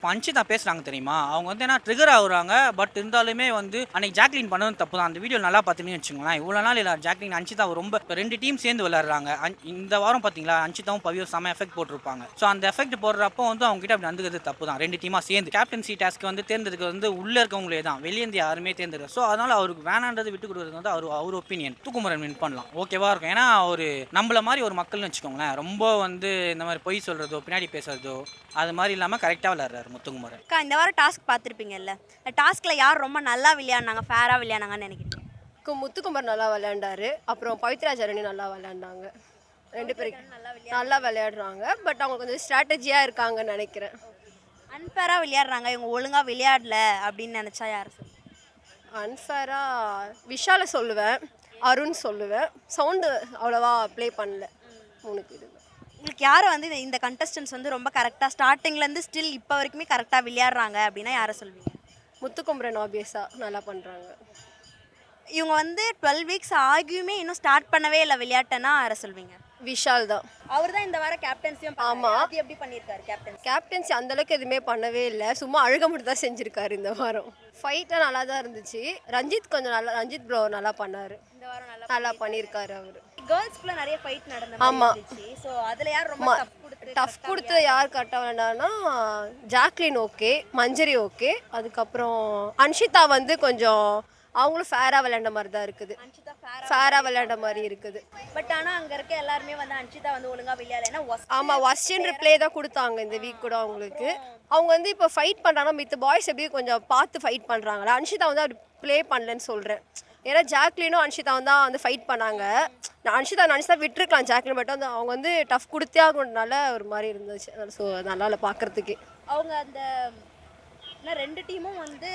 அன்ஷிதா பேசுறாங்க தெரியுமா? அவங்க வந்து என்ன ட்ரிகர் ஆகுறாங்க. பட் இருந்தாலுமே வந்து அன்னைக்கு ஜாக்லின் பண்ணது தப்பு தான். அந்த வீடியோ நல்லா பார்த்தீங்கன்னு வச்சுக்கோங்களேன். இவ்வளோ நாள் இல்ல ஜாக்லின் அன்ஷிதாவை ரொம்ப 2 டீம் சேர்ந்து விளையாடுறாங்க. இந்த வாரம் பார்த்தீங்களா அன்ஷிதாவும் பவியும் செம எஃபெக்ட் போட்டிருப்பாங்க. ஸோ அந்த எஃபெக்ட் போடுறப்போ வந்து அவங்க கிட்ட அப்படி நடந்துக்கிறது தப்பு தான். 2 டீமா சேர்ந்து கேப்டன்சி டாஸ்க் வந்து தேர்ந்தெடுக்க வந்து உள்ள இருக்கவங்களே தான். வெளியே இருந்து யாருமே தேர்ந்தெடுக்க. ஸோ அதனால அவருக்கு வேணான்றது விட்டு கொடுக்குறது வந்து அவர் ஒப்பீனியன். தூக்குமரன் வின் பண்ணலாம். ஓகேவா இருக்கும். ஏன்னா ஒரு நம்மள மாதிரி ஒரு மக்கள்னு வச்சுக்கோங்களேன். ரொம்ப வந்து இந்த மாதிரி பொய் சொல்றதோ பின்னாடி பேசுறதோ அது மாதிரி இல்லாமல் கரெக்டாக விளையாடுறாரு முத்துக்குமரன். இந்த வாரம் டாஸ்க் பார்த்துருப்பீங்கல்ல, டாஸ்க்ல யார் ரொம்ப நல்லா விளையாடினாங்க, ஃபேராக விளையாடினாங்கன்னு நினைக்கிறேன்? முத்துக்குமர் நல்லா விளையாண்டாரு. அப்புறம் பவித்ரா ஜரணி நல்லா விளையாண்டாங்க. 2 பேரும் நல்லா விளையாடுறாங்க. பட் அவங்க கொஞ்சம் ஸ்ட்ராட்டஜியாக இருக்காங்கன்னு நினைக்கிறேன். அன்ஃபேராக விளையாடுறாங்க, இவங்க ஒழுங்காக விளையாடல அப்படின்னு நினச்சா யார் சொல்லுங்க? அன்ஃபேராக விஷாலை சொல்லுவேன், அருண் சொல்லுவேன். சவுண்டு அவ்வளோவா ப்ளே பண்ணல. 3 பேர். உங்களுக்கு யாரை வந்து இந்த கண்டஸ்டன்ஸ் வந்து ரொம்ப கரெக்டாக ஸ்டார்டிங்லேருந்து ஸ்டில் இப்போ வரைக்குமே கரெக்டாக விளையாடுறாங்க அப்படின்னா யாரை சொல்வீங்க? முத்துக்குமரன் ஆப்வியஸாக நல்லா பண்ணுறாங்க. இவங்க வந்து 12 வீக்ஸ் ஆகியுமே இன்னும் ஸ்டார்ட் பண்ணவே இல்லை விளையாட்டுன்னா யாரை சொல்வீங்க? விஷால் தான். அவர் தான் இந்த வாரம் கேப்டன்சியும். ஆமாம், அது எப்படி பண்ணியிருக்காரு கேப்டன்சி அந்தளவுக்கு எதுவுமே பண்ணவே இல்லை. சும்மா அழுக மட்டும் தான் செஞ்சுருக்காரு இந்த வாரம். ஃபைட்டாக நல்லா தான் இருந்துச்சு. ரஞ்சித் கொஞ்சம் நல்லா, ரஞ்சித் ப்ரோ நல்லா பண்ணார். இந்த வாரம் நல்லா பண்ணியிருக்காரு அவர். கேர்ள்ஸ்க்குள்ள நிறைய ஃபைட் நடந்தது. ஆமாம். ஸோ அதில் யார் ரொம்ப டஃப் கொடுத்து யார் கரெக்டாக விளையாண்டானா ஜாக்லின் ஓகே, மஞ்சரி ஓகே. அதுக்கப்புறம் அன்ஷிதா வந்து கொஞ்சம் அவங்களும் ஃபேராக விளையாண்ட மாதிரி தான் இருக்குது. ஃபேராக விளையாண்ட மாதிரி இருக்குது. பட் ஆனால் அங்கே இருக்க எல்லாருமே வந்து அன்ஷிதா வந்து ஒழுங்காக விளையாடலைன்னா ஆமாம், ஒஸ்டன் ரிப்ளே தான் கொடுத்தாங்க இந்த வீக் கூட அவங்களுக்கு. அவங்க வந்து இப்போ ஃபைட் பண்ணுறாங்கன்னா மித்த பாய்ஸ் எப்படி கொஞ்சம் பார்த்து ஃபைட் பண்ணுறாங்களா, அன்ஷிதா வந்து அப்படி ப்ளே பண்ணலன்னு சொல்கிறேன். ஏன்னா ஜாக்லினும் அன்ஷிதாவும் தான் வந்து ஃபைட் பண்ணாங்க. அன்ஷிதா விட்டுருக்கலாம் ஜாக்லின், பட் வந்து அவங்க வந்து டஃப் கொடுத்தே ஆகணுனால ஒரு மாதிரி இருந்துச்சு. ஸோ நல்லா இல்லை பார்க்குறதுக்கு. அவங்க அந்த 2 டீமும் வந்து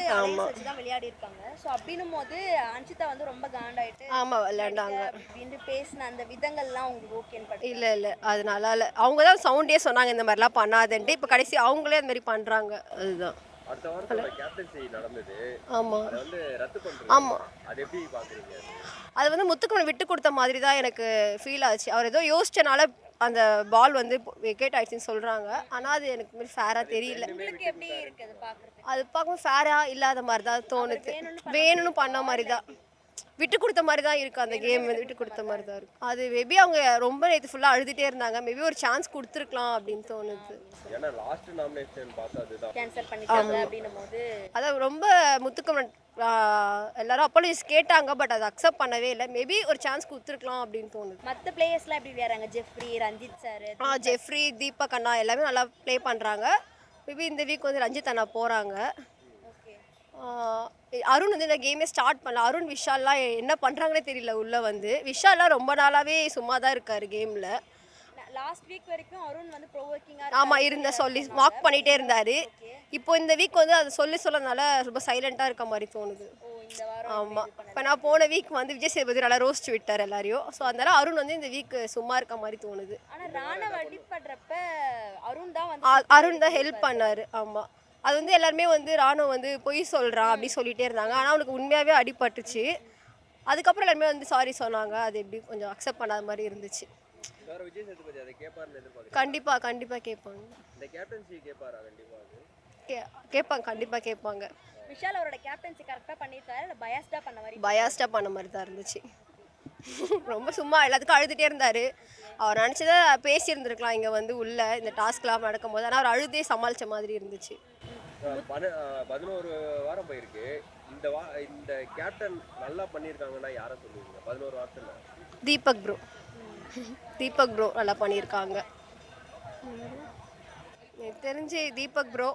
தான் விளையாடி இருக்காங்க. ஸோ அப்படின்னும் போது அன்ஷிதா வந்து ரொம்ப காண்டாயிட்டு ஆமாம் விளையாண்டாங்க அப்படின்னு பேசின அந்த விதங்கள்லாம் உங்களுக்கு ஓகேன்னு பட் இல்லை அது நல்லா இல்லை. அவங்க தான் சவுண்டே சொன்னாங்க இந்த மாதிரிலாம் பண்ணாதுன்ட்டு. இப்போ கடைசி அவங்களே அந்த மாதிரி பண்ணுறாங்க. அதுதான் அடுத்த வாரத்தோட கேப்டன்சி நடந்தது. ஆமாம், அது வந்து ரத்து பண்றாங்க. ஆமாம். அது எப்படி பாக்குறீங்க? அது வந்து முத்துக்குமரன் விட்டு கொடுத்த மாதிரி தான் எனக்கு ஃபீல் ஆச்சு. அவர் ஏதோ யோசிச்சனால அந்த பால் வந்து விக்கெட் ஆயிடுச்சுன்னு சொல்கிறாங்க. ஆனால் அது எனக்கு ஃபேராக தெரியல. உங்களுக்கு எப்படி இருக்குது பார்க்குறது? அது பார்க்கும்போது ஃபேராக இல்லாத மாதிரி தான் தோணுது. வேணும்னு பண்ண மாதிரி தான், விட்டு கொடுத்த மாதிரி தான் இருக்குது. அந்த கேம் வந்து விட்டு கொடுத்த மாதிரி தான் இருக்குது. அது மேபி அவங்க ரொம்ப நேற்று ஃபுல்லாக அழுதுகிட்டே இருந்தாங்க. மேபி ஒரு சான்ஸ் கொடுத்துருக்கலாம் அப்படின்னு தோணுது. ஏன்னா லாஸ்ட் நாமினேஷன் பார்த்தா அதுதான் கேன்சல் பண்ணிட்டாங்க அப்படின்னும் போது அதான் ரொம்ப முத்துக்குமரன் எல்லாரும் அப்பாலஜிஸ் கேட்டாங்க. பட் அதை அக்செப்ட் பண்ணவே இல்லை. மேபி ஒரு சான்ஸ் கொடுத்துருக்கலாம் அப்படின்னு தோணுது. மற்ற பிளேயர்ஸ்லாம் எப்படி விளையாடுறாங்க? Jeffrey, Ranjith sir, Jeffrey, Deepak அண்ணா எல்லாமே நல்லா ப்ளே பண்ணுறாங்க. மேபி இந்த வீக் வந்து ரஞ்சித் அண்ணா போகிறாங்க. அருண் வந்து இந்த கேமே ஸ்டார்ட் பண்ணல. அருண் விஷால்லாம் என்ன பண்ணுறாங்கன்னே தெரியல. உள்ளே வந்து விஷால்லாம் ரொம்ப நாளாகவே சும்மா தான் இருக்கார் கேமில். லாஸ்ட் வீக் வரைக்கும் அருண் வந்து ப்ரோவோக்கிங்கா இருந்த சொல்லி வாக் பண்ணிகிட்டே இருந்தார். இப்போ இந்த வீக் வந்து அதை சொல்லனால ரொம்ப சைலண்ட்டாக இருக்க மாதிரி தோணுது. ஆமாம், இப்போ நான் போன வீக் வந்து விஜய் சேதுபதி நல்லா ரோஸ்ட் விட்டார் எல்லாரையும். ஸோ அதனால அருண் வந்து இந்த வீக் சும்மா இருக்க மாதிரி தோணுது. ஆனால் ராணவ அடிப்படுறப்ப அருண் தான் ஹெல்ப் பண்ணார். ஆமாம், அது வந்து எல்லாருமே வந்து ராணுவ வந்து பொய் சொல்கிறான் அப்படி சொல்லிகிட்டே இருந்தாங்க. ஆனால் அவனுக்கு உண்மையாகவே அடிபட்டுச்சு. அதுக்கப்புறம் எல்லாருமே வந்து சாரி சொன்னாங்க. அது எப்படி கொஞ்சம் அக்செப்ட் பண்ணாத மாதிரி இருந்துச்சு. விஜய் சேதுபதி அதை கேட்பாருன்னு எதிர்பார்க்குறேன். கண்டிப்பாக கேட்பாங்க. இந்த கேப்டன்சி கேட்பாரா? கண்டிப்பாக கேட்பாங்க. விஷால் அவரோட கேப்டன்சி கரெக்டாக பண்ணியிருக்காரு, இல்லை பயாஸ்டாக பண்ண மாதிரி தான் இருந்துச்சு. ரொம்ப சும்மா எல்லாத்துக்கும் அழுதுகிட்டே இருந்தார். அவர் நினச்சதை பேசியிருந்துருக்கலாம் இங்கே வந்து உள்ள இந்த டாஸ்க்லாம் நடக்கும்போது. ஆனால் அவர் அழுதே சமாளித்த மாதிரி இருந்துச்சு. 11 வாரம் போயிருக்கு. இந்த கேப்டன் நல்லா பண்ணியிருக்காங்கன்னா யாரை சொல்லுவீங்க? 11 வாரத்தில் தீபக் ப்ரோ நல்லா பண்ணியிருக்காங்க. எனக்கு தெரிஞ்சு தீபக் ப்ரோ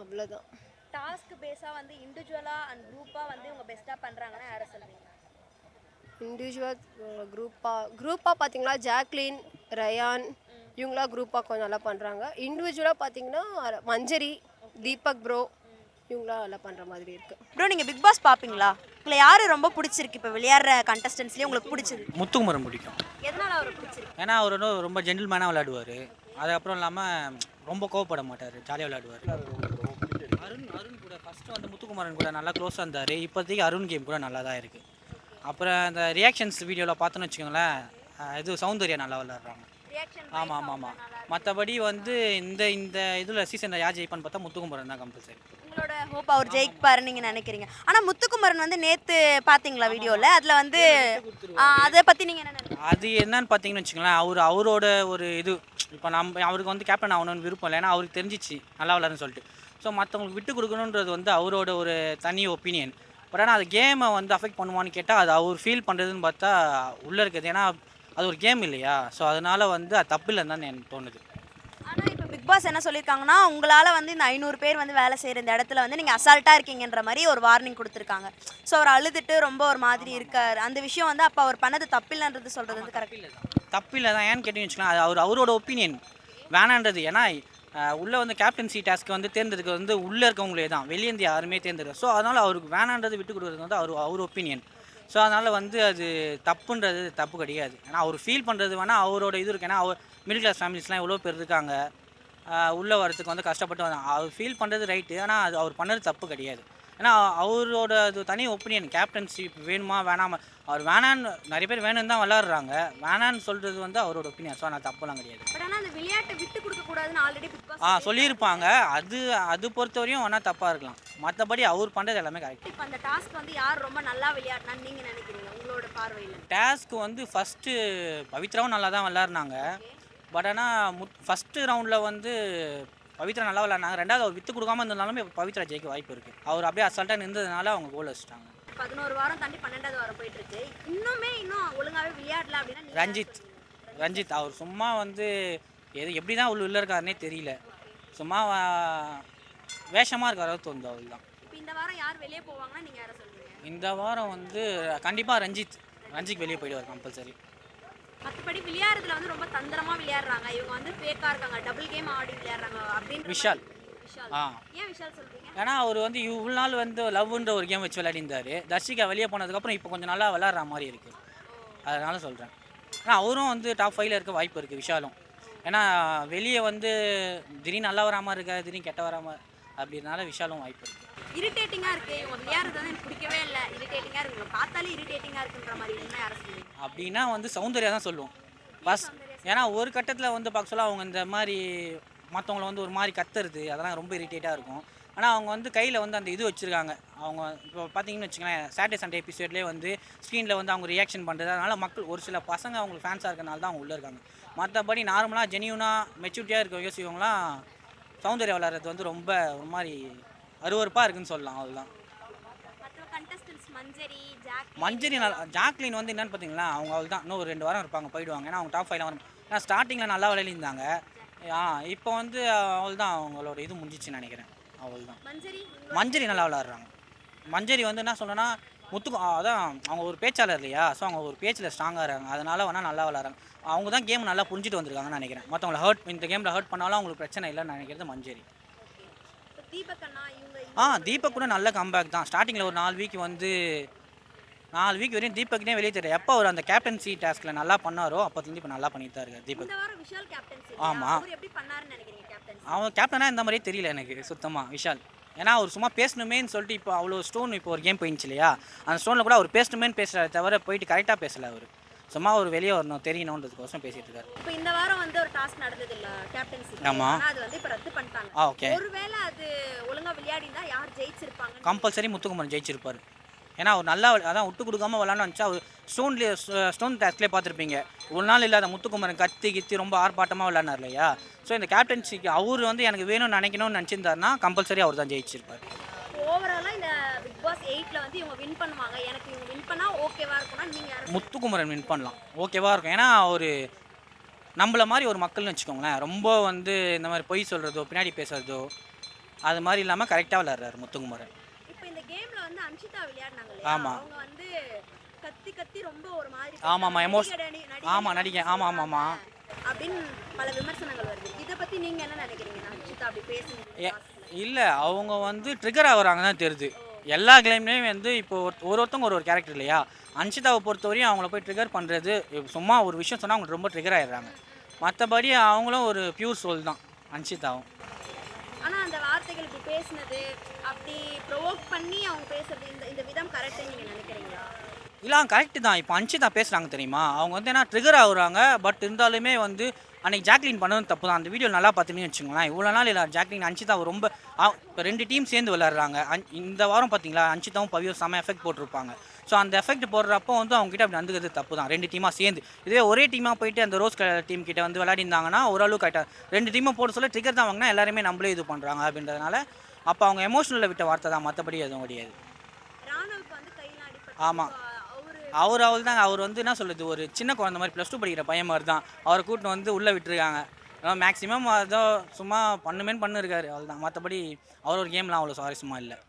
அவ்வளோதான். டாஸ்க் பேஸாக வந்து இண்டிவிஜுவலாக அண்ட் குரூப்பாக வந்து இவங்க பெஸ்ட்டாக பண்ணுறாங்கன்னா யாரை சொல்லுவீங்க? இண்டிவிஜுவல் குரூப்பாக பார்த்தீங்கன்னா ஜாக்லின், ரயான் இவங்களாம் குரூப்பாக கொஞ்சம் நல்லா பண்ணுறாங்க. இண்டிவிஜுவலாக பார்த்தீங்கன்னா மஞ்சரி, தீபக் ப்ரோ இவங்களாம் நல்லா பண்ணுற மாதிரி இருக்குது. ப்ரோ, நீங்கள் பிக் பாஸ் பார்ப்பீங்களா? உங்களை யார் ரொம்ப பிடிச்சிருக்கு இப்போ விளையாடுற கண்டஸ்டன்ஸ்லேயே உங்களுக்கு பிடிச்சது? முத்துக்குமரன் பிடிக்கும். எதனால் அவர் பிடிச்சிருக்கு? ஏன்னா அவர் வந்து ரொம்ப ஜென்டில்மேனாக விளையாடுவார். அதுக்கப்புறம் இல்லாமல் ரொம்ப கோவப்பட மாட்டார், ஜாலியாக விளையாடுவார். அருண் கூட ஃபஸ்ட்டு வந்து முத்துக்குமரன் கூட நல்லா க்ளோஸாக இருந்தார். இப்போதைக்கு அருண் கேம் கூட நல்லா தான் இருக்குது. அப்புறம் இந்த ரியாக்ஷன்ஸ் வீடியோவில் பார்த்தோன்னு வச்சுக்கோங்களேன், இது சௌந்தர்யா நல்லா விளையாடுறாங்க. ரியாக்ஷன் ஆமாம் ஆமாம் ஆமாம். மற்றபடி வந்து இந்த இந்த இதில் சீசனில் யார் ஜெயிப்பான்னு பார்த்தா முத்துக்குமரன் தான் கம்பல்சரி. உங்களோட ஹோப் அவர் ஜெயிப்பாருன்னு நீங்க நினைக்கிறீங்க. ஆனா முத்துக்குமரன் வந்து நேத்து பாத்தீங்களா வீடியோல, அதுல வந்து அதை பத்தி நீங்க என்ன நினைக்கிறீங்க? அது என்னன்னு பார்த்தீங்கன்னு வச்சுங்களேன், அவரோட ஒரு இது இப்போ அவருக்கு வந்து கேப்டன் ஆகணும்னு விருப்பம் இல்லை. ஏன்னா அவருக்கு தெரிஞ்சிச்சு நல்லா விளாட்றன்னு சொல்லிட்டு. ஸோ மற்றவங்களுக்கு விட்டு கொடுக்கணுன்றது வந்து அவரோட ஒரு தனி ஒப்பீனியன். பட் ஆனால் அது கேமை வந்து அஃபெக்ட் பண்ணுவான்னு கேட்டால் அது அவர் ஃபீல் பண்ணுறதுன்னு பார்த்தா உள்ளே இருக்குது. ஏன்னா அது ஒரு கேம் இல்லையா, ஸோ அதனால் வந்து அது தப்பு இல்லைன்னு தான் எனக்கு தோணுது. ஆனா இப்போ பிக் பாஸ் என்ன சொல்லியிருக்காங்கன்னா, உங்களால வந்து இந்த 500 பேர் வந்து வேலை செய்யற இந்த இடத்துல வந்து நீங்க அசால்ட்டா இருக்கீங்கன்ற மாதிரி ஒரு வார்னிங் கொடுத்துருக்காங்க. ஸோ அவர் அழுதுட்டு ரொம்ப ஒரு மாதிரி இருக்கார். அந்த விஷயம் வந்து அப்போ அவர் பண்ணது தப்பில்லைன்றது சொல்றது வந்து கரெக்ட் இல்லை. தப்பு இல்லை தான். ஏன்னு கேட்டீங்கன்னு வச்சுக்கலாம், அது அவரோட ஒப்பீனியன் வேணான்றது. ஏன்னா உள்ளே வந்து கேப்டன்சி டாஸ்க்கு வந்து தேர்ந்தெடுக்க வந்து உள்ளே இருக்கவங்களே தான், வெளியேந்து யாருமே தேர்ந்தெடுக்க. ஸோ அதனால் அவருக்கு வேணான்றது விட்டு கொடுக்குறது வந்து அவர் ஒப்பீனியன். ஸோ அதனால் வந்து அது தப்புன்றது தப்பு கிடையாது. ஏன்னா அவர் ஃபீல் பண்ணுறது வேணால் அவரோட இது இருக்குது. ஏன்னா அவர் மிடில் கிளாஸ் ஃபேமிலிஸ்லாம் எவ்வளோ பேர் இருக்காங்க, உள்ளே வரதுக்கு வந்து கஷ்டப்பட்டு வந்தாங்க. அவர் ஃபீல் பண்ணுறது ரைட்டு, ஆனால் அது அவர் பண்ணது தப்பு கிடையாது. ஏன்னா அவரோட அது தனி ஒப்பீனியன். கேப்டன்சி வேணுமா வேணாமா, அவர் வேணான்னு நிறைய பேர் வேணும்னு தான் விளாட்றாங்க. வேணான்னு சொல்கிறது வந்து அவரோட ஒப்பீனியன். ஸோ நான் தப்புலாம் கிடையாது. பட் ஆனால் அந்த விளையாட்டை விட்டு கொடுக்க கூடாதுன்னு ஆல்ரெடி பிக் பாஸ் சொல்லியிருப்பாங்க. அது பொறுத்தவரையும் வேணால் தப்பாக இருக்கலாம். மற்றபடி அவர் பண்ணுறது எல்லாமே கரெக்ட். இப்போ அந்த டாஸ்க் வந்து யார் ரொம்ப நல்லா விளையாடினான்னு நீங்க நினைக்கிறீங்க உங்களோட பார்வையில்? டாஸ்க்கு வந்து ஃபஸ்ட்டு பவித்ராவும் நல்லா தான் விளாட்னாங்க. பட் ஆனால் ஃபஸ்ட்டு ரவுண்டில் வந்து பவித்ரா நல்லா விளாட்னாங்க. ரெண்டாவது அவர் விட்டு கொடுக்காம இருந்ததுனாலுமே பவித்ரா ஜெயிக்க வாய்ப்பு இருக்குது. அவர் அப்படியே அசால்ட்டாக நின்றதுனால அவங்க கோல் வச்சுட்டாங்க. 11 வாரம் தாண்டி 12வது வாரம் போயிட்டு இருக்கு. இன்னும் ஒழுங்காவே விளையாடல அப்படின்னா ரஞ்சித் அவர் சும்மா வந்து எப்படி தான் உள்ள இருக்காருன்னே தெரியல. சும்மா வேஷமாக இருக்காரு தோணுது. அவள் தான். இப்போ இந்த வாரம் யார் வெளியே போவாங்கன்னா நீங்கள் யாரை சொல்லுவீங்க? இந்த வாரம் வந்து கண்டிப்பாக ரஞ்சித் வெளியே போயிடுவார் கம்பல்சரி. மற்றபடி விளையாடுறதுல வந்து ரொம்ப தந்திரமா விளையாடுறாங்க. இவங்க வந்து ஃபேக்கா இருக்காங்க, டபுள் கேம் ஆடி விளையாடுறாங்க அப்படின்னு. விஷால் ஏன் விஷால் சொல்றீங்க? ஏன்னா அவர் வந்து இவ்வளோ நாள் வந்து லவ்ன்ற ஒரு கேம் வச்சு விளையாடிருந்தார். தர்ஷிகா வெளியே போனதுக்கப்புறம் இப்போ கொஞ்சம் நல்லா விளாட்ற மாதிரி இருக்குது. அதனால சொல்கிறேன். ஆனால் அவரும் வந்து டாப் 5ல் இருக்க வாய்ப்பு இருக்குது விஷாலும். ஏன்னா வெளியே வந்து திடீர்னு நல்லா வராமல் இருக்காது, திடீர்னு கெட்ட வராமல், அப்படினால விஷாலும் வாய்ப்பு இருக்குது. இரிட்டேட்டிங்காக இருக்குது இவங்க விளையாடுறது வந்து எனக்கு பிடிக்கவே இல்லை, இரிட்டேட்டிங்காக இருக்குது, பார்த்தாலே இரிட்டேட்டிங்காக இருக்குன்ற மாதிரி என்ன யாரை சொல்லுவீங்க? அப்படின்னா வந்து சௌந்தர்யா தான் சொல்லுவோம் பஸ். ஏன்னா ஒரு கட்டத்தில் வந்து பார்க்க சொல்ல அவங்க இந்த மாதிரி மற்றவங்கள வந்து ஒரு மாதிரி கத்துறது அதெல்லாம் ரொம்ப இரிட்டேட்டாக இருக்கும். ஆனால் அவங்க வந்து கையில் வந்து அந்த இது வச்சுருக்காங்க. அவங்க இப்போ பார்த்தீங்கன்னு வச்சுக்கோங்களேன், சாட்டர்டே சண்டே எபிசோட்லேயே வந்து ஸ்க்ரீனில் வந்து அவங்க ரியாக்ஷன் பண்ணுறது. அதனால் மக்கள் ஒரு சில பசங்க அவங்களுக்கு ஃபேன்ஸாக இருக்கிறனால தான் அவங்க உள்ளே இருக்காங்க. மற்றபடி நார்மலாக ஜெனியூனாக மெச்சூரிட்டியாக இருக்க யோசிக்கவங்களாம் சௌந்தர்யா விளாட்றது வந்து ரொம்ப ஒரு மாதிரி அருவருப்பாக இருக்குன்னு சொல்லலாம். அதுதான். மஞ்சரி ஜாக்லின் வந்து என்னன்னு பார்த்தீங்களா, அவங்க அவள் தான் இன்னும் ஒரு 2 வாரம் இருப்பாங்க, போயிடுவாங்க. ஏன்னா அவங்க டாப் 5ல் வரும். ஏன்னா ஸ்டார்டிங்கில் நல்லா விளையாடிருந்தாங்க. இப்போ வந்து அவள் தான் அவங்களோட இது முடிஞ்சிச்சுன்னு நினைக்கிறேன். அவள் தான். மஞ்சரி நல்லா விளாட்றாங்க. மஞ்சரி வந்து என்ன சொல்கிறேன்னா அதான் அவங்க ஒரு பேச்சாளர் இல்லையா, ஸோ அவங்க ஒரு பேச்சில் ஸ்ட்ராங்காக இருக்காங்க. அதனால் வேணால் நல்லா விளாட்றாங்க. அவங்க தான் கேம் நல்லா புரிஞ்சுட்டு வந்திருக்காங்கன்னு நினைக்கிறேன். மற்றவங்களை இந்த கேமில் ஹர்ட் பண்ணாலும் அவங்களுக்கு பிரச்சனை இல்லைன்னு நினைக்கிறது மஞ்சரி. தீபக் கூட நல்ல கம்பேக் தான். ஸ்டார்டிங்கில் ஒரு 4 வீக் வந்து 4 வீக் வரையும் தீபக்னே வெளியே தெரியல. எப்போ அவர் அந்த கேப்டன்சி டாஸ்கில் நல்லா பண்ணாரோ அப்போதுலேருந்து இப்போ நல்லா பண்ணிட்டு தான் இருக்கார் தீபக். ஆமாம், அவன் கேப்டனாக இந்த மாதிரியே தெரியல எனக்கு சுத்தமாக விஷால். ஏன்னா அவர் சும்மா பேசணுமேன்னு சொல்லிட்டு இப்போ அவ்வளோ ஸ்டோன் இப்போ ஒரு கேம் போயிடுச்சு இல்லையா, அந்த ஸ்டோனில் கூட அவர் பேசணுமேன்னு பேசுகிறாரு தவிர போயிட்டு கரெக்டாக பேசலை. அவர் சும்மா ஒரு வெளியே வரணும் தெரியணுன்றதுக்கோசம் பேசிட்டு இருக்காரு. இப்போ இந்த வாரம் வந்து ஒரு டாஸ்க் நடந்தது இல்ல கேப்டன்சி. ஆமா, அது வந்து இப்போ ரத்து பண்ணிட்டாங்க. ஓகே. ஒருவேளை அது ஒழுங்கா விளையாடினா யார் ஜெயிச்சிருப்பாங்க? கம்பல்சரி முத்துக்குமரன் ஜெயிச்சிருப்பார். ஏன்னா அவர் நல்லா அதான் விட்டு கொடுக்காம விளாட்னு வந்துச்சா. அவர் ஸ்டோன் டாஸ்க்லேயே பார்த்துருப்பீங்க, ஒரு நாள் இல்லாத முத்துக்குமரன் கத்தி ரொம்ப ஆர்ப்பாட்டமாக விளையாடினார் இல்லையா. ஸோ இந்த கேப்டன்சிக்கு அவர் வந்து எனக்கு வேணும்னு நினைக்கணும்னு நினச்சிருந்தாருன்னா கம்பல்சரி அவர் தான் ஜெயிச்சிருப்பார். ஓவராலாக இந்த பிக் பாஸ் 8ல் வந்து இவங்க வின் பண்ணுவாங்க, எனக்கு இவங்க வின் பண்ணால் ஓகேவா இருக்கும்னா நீங்கள் முத்துக்குமரன் வின் பண்ணலாம், ஓகேவா இருக்கும். ஏன்னா ஒரு நம்மள மாதிரி ஒரு மக்கள்னு வச்சுக்கோங்களேன், ரொம்ப வந்து இந்த மாதிரி பொய் சொல்கிறதோ பின்னாடி பேசுகிறதோ அது மாதிரி இல்லாமல் கரெக்டாக விளையாடுறாரு முத்துக்குமரன். இப்போ இந்த கேமில் வந்து அன்ஷிதா விளையாடினாங்க. ஆமாம், அவங்க வந்து கத்தி ரொம்ப ஒரு மாதிரி நடிகை அப்படின்னு பல விமர்சனங்கள் வருது. இதை பற்றி நீங்கள் என்ன நினைக்கிறீங்க? அன்ஷிதா அப்படி பேசுங்க இல்லை, அவங்க வந்து ட்ரிகர் ஆகுறாங்க தான் தெரியுது. எல்லா கேம்லேயும் வந்து இப்போ ஒருத்தவங்க ஒரு கேரக்டர் இல்லையா. அன்ஷிதாவை பொறுத்தவரையும் அவங்கள போய் ட்ரிகர் பண்ணுறது சும்மா ஒரு விஷயம் சொன்னால் அவங்க ரொம்ப ட்ரிகர் ஆகிடுறாங்க. மற்றபடி அவங்களும் ஒரு பியூர் சோல் தான் அன்ஷிதாவும். ஆனால் அந்த வார்த்தைகள் இப்படி பேசுனது, அப்படி ப்ரொவோக் பண்ணி அவங்க பேசுறது, இந்த விதம் கரெக்டாக நீங்கள் நினைக்கிறீங்களா? இல்லை கரெக்டு தான். இப்போ அன்ஷிதா பேசுகிறாங்க தெரியுமா, அவங்க வந்து என்ன ட்ரிகர் ஆகுறாங்க. பட் இருந்தாலுமே வந்து அன்றைக்கி ஜாக்லின் பண்ணதும் தப்பு தான். அந்த வீடியோ நல்லா பார்த்தீங்கன்னு வச்சுங்களேன், இவ்வளோ நாள் இல்லை ஜாக்லின் அன்ஷிதா ரொம்ப இப்போ 2 டீம் சேர்ந்து விளையாடுறாங்க. இந்த வாரம் பார்த்தீங்களா அன்ஷிதாவும் பவியும் செம எஃபெக்ட் போட்டிருப்பாங்க. ஸோ அந்த எஃபெக்ட் போடுறப்போ வந்து அவங்ககிட்ட அப்படி நடந்துக்கிறது தப்பு தான். 2 டீமாக சேர்ந்து இதுவே ஒரே டீமாக போயிட்டு அந்த ரோஸ் கலர் டீம் கிட்ட வந்து விளையாடிருந்தாங்கன்னா ஓரளவு கரெக்டாக 2 டீமும் போட சொல்ல ட்ரிகர் தான் வாங்கினா எல்லாருமே நம்மளே இது பண்ணுறாங்க அப்படின்றதுனால அப்போ அவங்க எமோஷனலில் விட்ட வார்த்தை தான், மற்றபடி எதுவும் கிடையாது. ஆமாம், அவள் தாங்க. அவர் வந்து என்ன சொல்லுது, ஒரு சின்ன குழந்தை மாதிரி +2 படிக்கிற பையன் மாதிரி தான். அவரை கூட்டின்னு வந்து உள்ளே விட்டுருக்காங்க. மேக்ஸிமம் அதோ சும்மா பண்ணுமேன்னு பண்ணிருக்காரு, அவள் தான். மற்றபடி அவர் ஒரு கேம்லாம் அவ்வளோ சுவாரஸ்யமாக இல்லை.